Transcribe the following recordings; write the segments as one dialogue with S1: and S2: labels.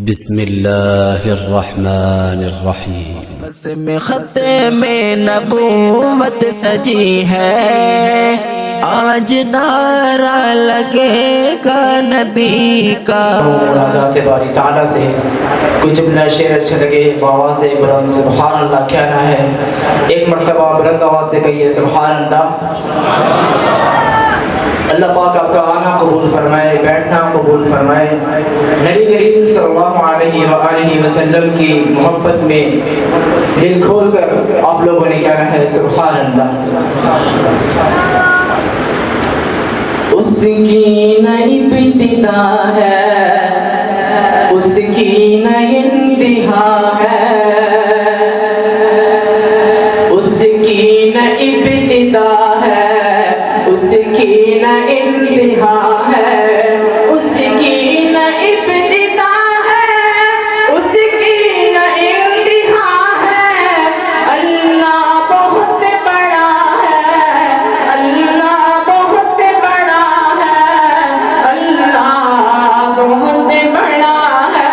S1: بسم اللہ الرحمن الرحیم۔
S2: بس میں ختم نبوت سجی ہے، آج نعرہ لگے گا نبی کا۔
S3: مناجات باری تعالیٰ سے کوئی جملہ شعر اچھا لگے آواز بلند سبحان اللہ کہنا ہے، ایک مرتبہ بلند آواز سے کہیے سبحان اللہ۔ اللہ پاک آپ کا آنا قبول فرمائے، بیٹھنا قبول فرمائے، نبی کریم صلی اللہ علیہ وآلہ وسلم کی محبت میں دل کھول کر آپ لوگوں نے کہنا ہے سبحان اللہ۔ اس کی نئی ابتدا ہے، اس کی نئی انتہا ہے، اس کی نئی ابتدا ہے، اس کی نہ انتہا ہے، اس کی نہ ابتدا ہے، اس کی نہ انتہا ہے۔ اللہ بہت بڑا ہے، اللہ بہت بڑا ہے، اللہ بہت بڑا ہے۔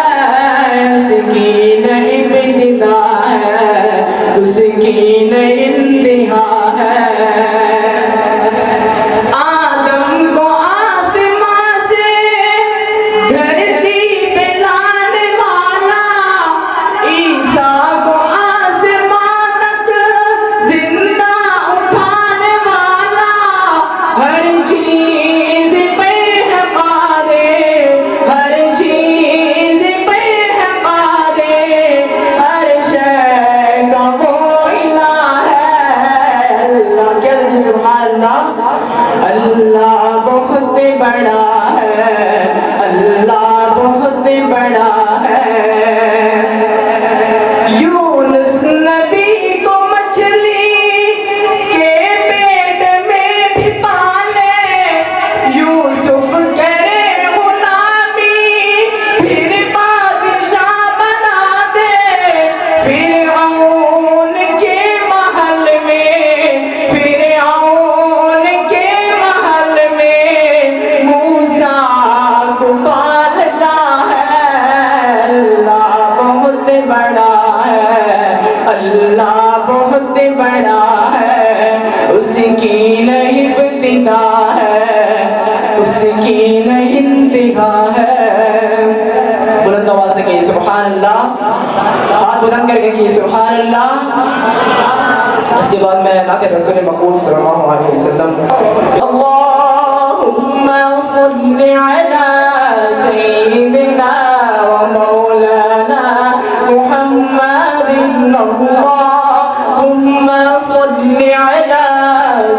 S3: اس کی نہ ابتدا ہے، اس کی نہ انتہا ہے۔ اللہ بہت بڑا ہے، اللہ بہت بڑا ہے۔ یونس نبی کو مچھلی کے پیٹ میں بھی پالے، یوسف کرے غلامی پھر بادشاہ بنا دے، فرعون کے محل میں، فرعون کے محل میں موسیٰ کو پالتا ہے۔ اللہ بہت بڑا ہے، اللہ بہت بڑا ہے۔ اس کی نئی ابتدا ہے، اس کی نئی انتہا ہے۔ بلند آواز سے کہیے سبحان اللہ، ہاتھ بلند کر کے کہیے سبحان اللہ۔ اس کے بعد میں نعت رسول مقبول صلی اللہ علیہ وسلم اللہم صل علی سیدنا و مولانا محمد، اللہم صل علی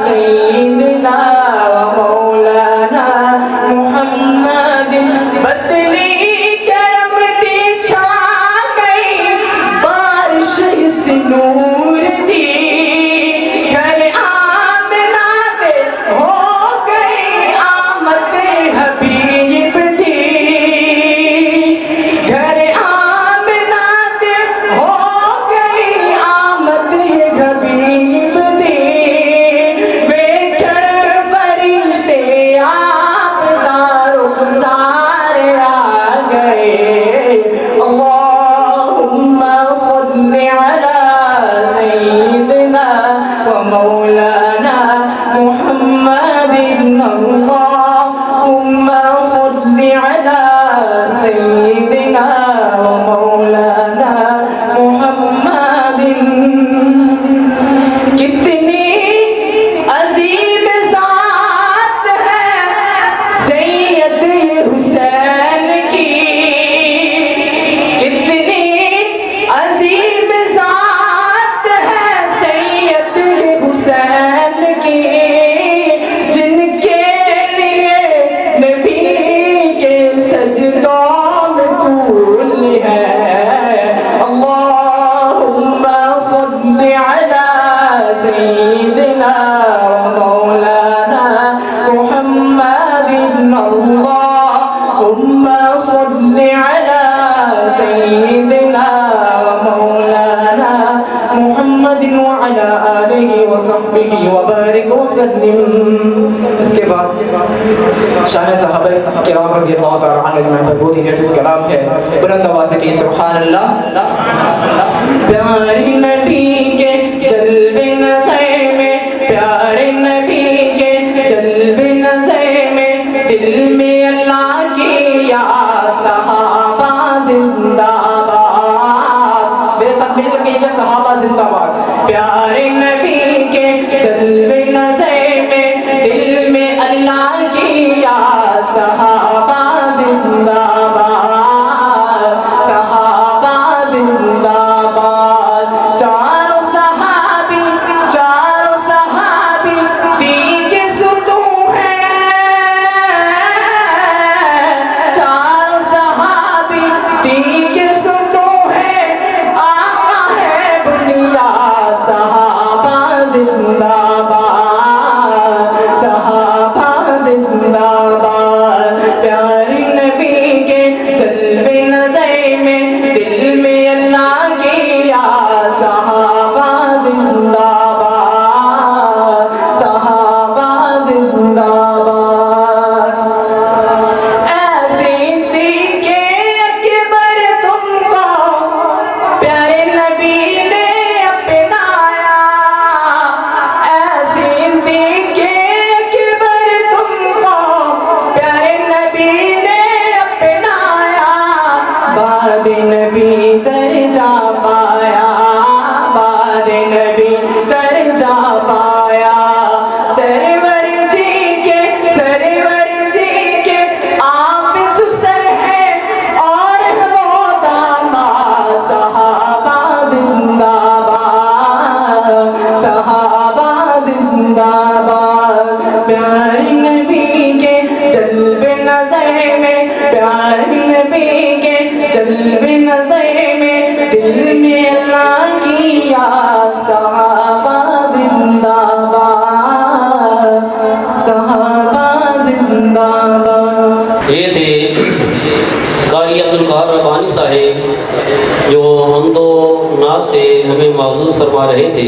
S3: سیدنا و مولانا محمد۔ بدلی کرم دی چھا گئی، بارش اس نور دی، گھر آمنہ دے ہو گئی آمد حبیب دی، گھر آمنہ دے ہو گئی آمد حبیب دی۔ بیٹھر فرشتے آپ دا رخسار آ گئے۔ اللہم صل علی سیدنا و مولانا محمد، اللہم صل علی سیدنا و مولانا محمد۔ کتنی عظیم ذات ہے سید حسین کی، کتنی عظیم ذات ہے سید حسین کی، جن کے لیے نبی کے سجدوں میں طول ہے۔ اللہم صل علی سیدنا و مولانا محمد، اللہم صل علی سیدنا و مولانا محمد وعلی آلہ وصحبہ وبارک وسلم۔ اس کے بعد شان صحابہ کرام رضی اللہ تعالی عنہ اجمعین پر بہت ہی لیٹسٹ کلام ہے، بلند آواز سے کہیے سبحان اللہ۔ پیارے نبی کے جلوے نظر میں، پیارے نبی کے جلوے نظر میں، دل میں اللہ کی یا صحابہ زندہ باد۔ میرے ساتھ مل کر کہیے صحابہ زندہ باد۔ پیارے نبی کے جلوے نظر میں، دل میں اللہ کی یا صحابہ زندہ باد، صحابہ زندہ باد۔ چاروں صحابی دین کے ستون ہیں، چاروں صحابی دین کے ستون ہیں، آقا ہے بنیاد، صحابہ زندہ باد، صحابہ زندہ باد۔ پیارے نبی کے جلوے نظر میں، دل میں اللہ کی یا صحابہ زندہ باد، صحابہ زندہ باد۔ ایسے صدیق اکبر تم کو پیارے نبی نے اپنایا، ایسے صدیق اکبر تم کو پیارے نبی نے اپنایا، بعد نبی درجہ پایا، بعد نبی درجہ پایا۔ سرور جی کے آپ سسر ہیں اور وہ داماد، صحابہ زندہ باد، صحابہ زندہ باد۔ پیارے نبی کے جلوے نظر میں، پیارے نبی کے جلوے نظر میں، دل میں اللہ کی یاد، صحابہ زندہ باد، صحابہ زندہ باد۔
S4: یہ تھے قاری عبدالقہار ربانی صاحب جو حمد و نعت سے ہمیں معزز فرما رہے تھے۔